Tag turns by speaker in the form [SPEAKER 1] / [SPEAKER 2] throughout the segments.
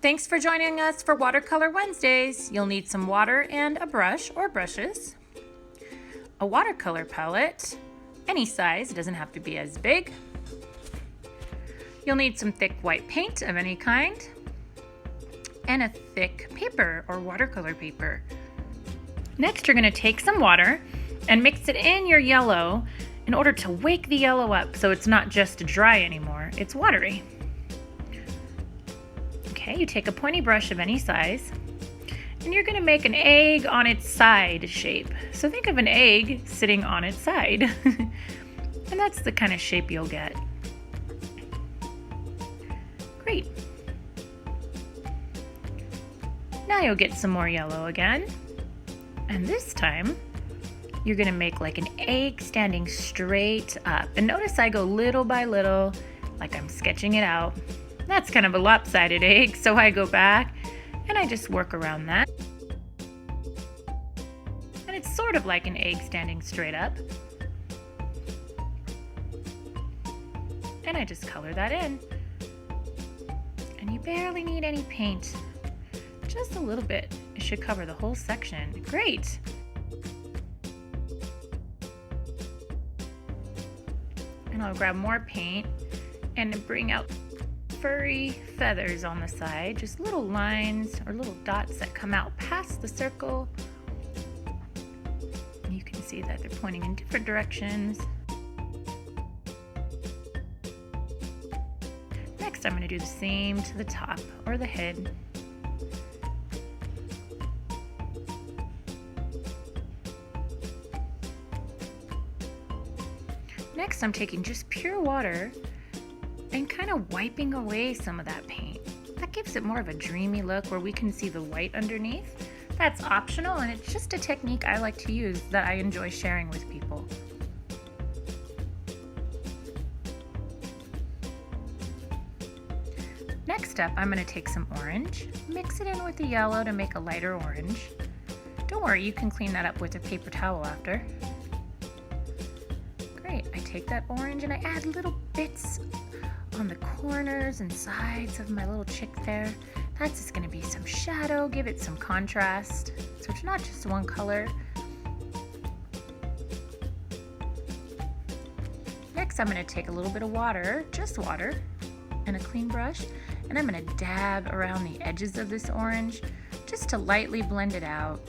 [SPEAKER 1] Thanks for joining us for Watercolor Wednesdays. You'll need some water and a brush or brushes, a watercolor palette, any size, it doesn't have to be as big. You'll need some thick white paint of any kind, and a thick paper or watercolor paper. Next, you're going to take some water and mix it in your yellow in order to wake the yellow up so it's not just dry anymore, it's watery. Okay, you take a pointy brush of any size, and you're going to make an egg on its side shape. So think of an egg sitting on its side. And that's the kind of shape you'll get. Great. Now you'll get some more yellow again. And this time, you're going to make like an egg standing straight up. And notice I go little by little, like I'm sketching it out. That's kind of a lopsided egg, so I go back and I just work around that. And it's sort of like an egg standing straight up. And I just color that in. And you barely need any paint. Just a little bit. It should cover the whole section. Great! And I'll grab more paint and bring out furry feathers on the side, just little lines or little dots that come out past the circle. You can see that they're pointing in different directions. Next, I'm going to do the same to the top or the head. Next, I'm taking just pure water and kind of wiping away some of that paint. That gives it more of a dreamy look where we can see the white underneath. That's optional, and it's just a technique I like to use that I enjoy sharing with people. Next up, I'm going to take some orange, mix it in with the yellow to make a lighter orange. Don't worry, you can clean that up with a paper towel after. Great, I take that orange and I add little bits on the corners and sides of my little chick there. That's just going to be some shadow, give it some contrast, so it's not just one color. Next, I'm going to take a little bit of water, just water, and a clean brush, and I'm going to dab around the edges of this orange just to lightly blend it out.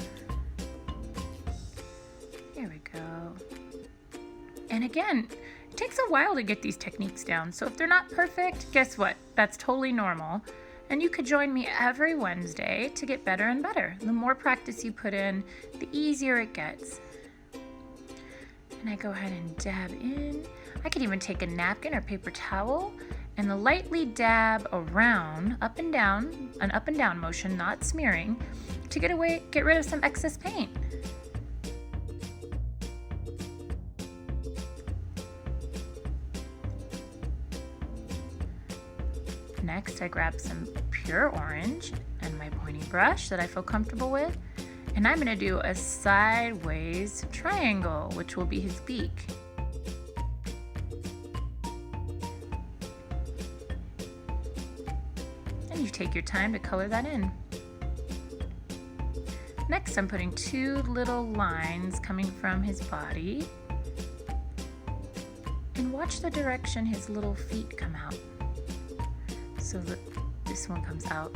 [SPEAKER 1] There we go. And again, it takes a while to get these techniques down, so if they're not perfect, guess what? That's totally normal. And you could join me every Wednesday to get better and better. The more practice you put in, the easier it gets. And I go ahead and dab in. I could even take a napkin or paper towel and lightly dab around, up and down, an up and down motion, not smearing, to get rid of some excess paint. Next, I grab some pure orange and my pointy brush that I feel comfortable with, and I'm going to do a sideways triangle, which will be his beak. And you take your time to color that in. Next, I'm putting two little lines coming from his body, and watch the direction his little feet come out. So that this one comes out,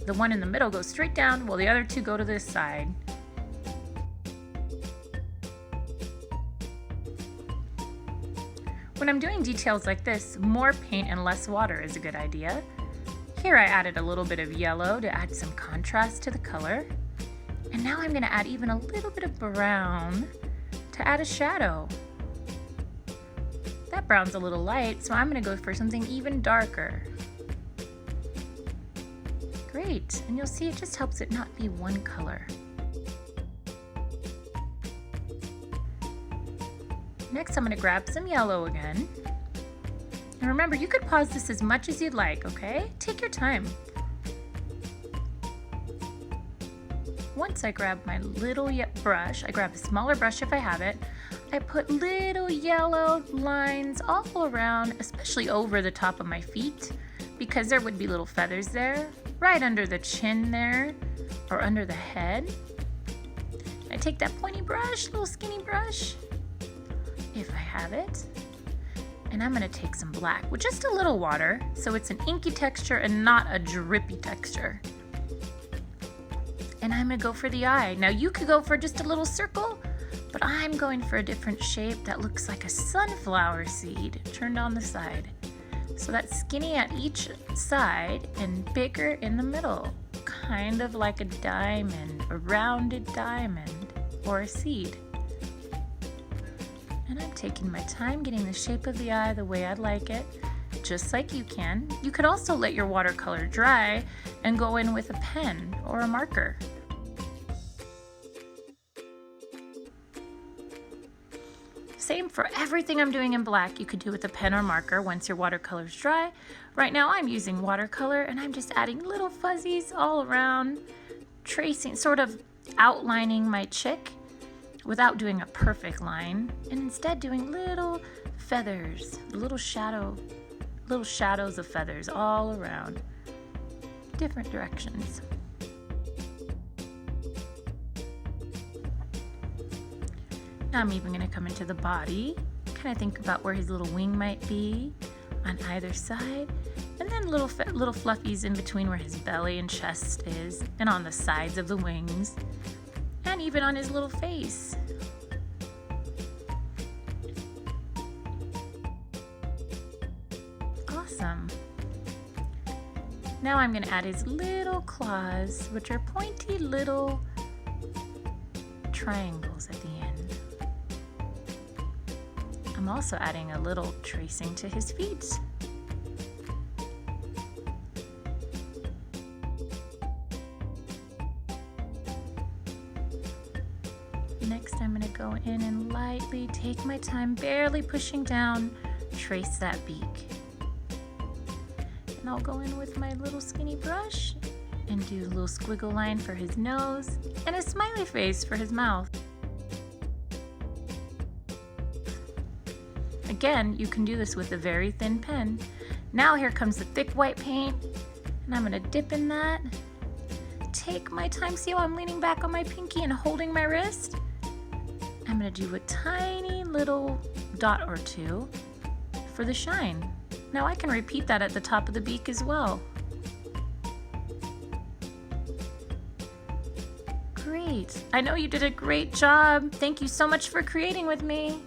[SPEAKER 1] the one in the middle goes straight down, while the other two go to this side. When I'm doing details like this, more paint and less water is a good idea. Here I added a little bit of yellow to add some contrast to the color. And now I'm going to add even a little bit of brown to add a shadow. That brown's a little light, so I'm going to go for something even darker. Great, and you'll see it just helps it not be one color. Next, I'm going to grab some yellow again. And remember, you could pause this as much as you'd like, okay? Take your time. Once I grab my little brush, I grab a smaller brush if I have it, I put little yellow lines all around, especially over the top of my feet, because there would be little feathers there, right under the chin there, or under the head. I take that pointy brush, little skinny brush, if I have it, and I'm gonna take some black with just a little water, so it's an inky texture and not a drippy texture. And I'm gonna go for the eye. Now you could go for just a little circle, but I'm going for a different shape that looks like a sunflower seed turned on the side. So that's skinny at each side and bigger in the middle, kind of like a diamond, a rounded diamond, or a seed. And I'm taking my time getting the shape of the eye the way I'd like it, just like you can. You could also let your watercolor dry and go in with a pen or a marker. Same for everything I'm doing in black. You could do with a pen or marker once your watercolor's dry. Right now I'm using watercolor and I'm just adding little fuzzies all around, tracing, sort of outlining my chick without doing a perfect line, and instead doing little feathers, little shadows of feathers all around, different directions. Now I'm even going to come into the body, kind of think about where his little wing might be on either side, and then little fluffies in between where his belly and chest is, and on the sides of the wings, and even on his little face. Awesome. Now I'm going to add his little claws, which are pointy little triangles at the end. I'm also adding a little tracing to his feet. Next, I'm going to go in and lightly take my time, barely pushing down, trace that beak. And I'll go in with my little skinny brush and do a little squiggle line for his nose and a smiley face for his mouth. Again, you can do this with a very thin pen. Now here comes the thick white paint, and I'm going to dip in that. Take my time. See how I'm leaning back on my pinky and holding my wrist? I'm going to do a tiny little dot or two for the shine. Now I can repeat that at the top of the beak as well. Great. I know you did a great job. Thank you so much for creating with me.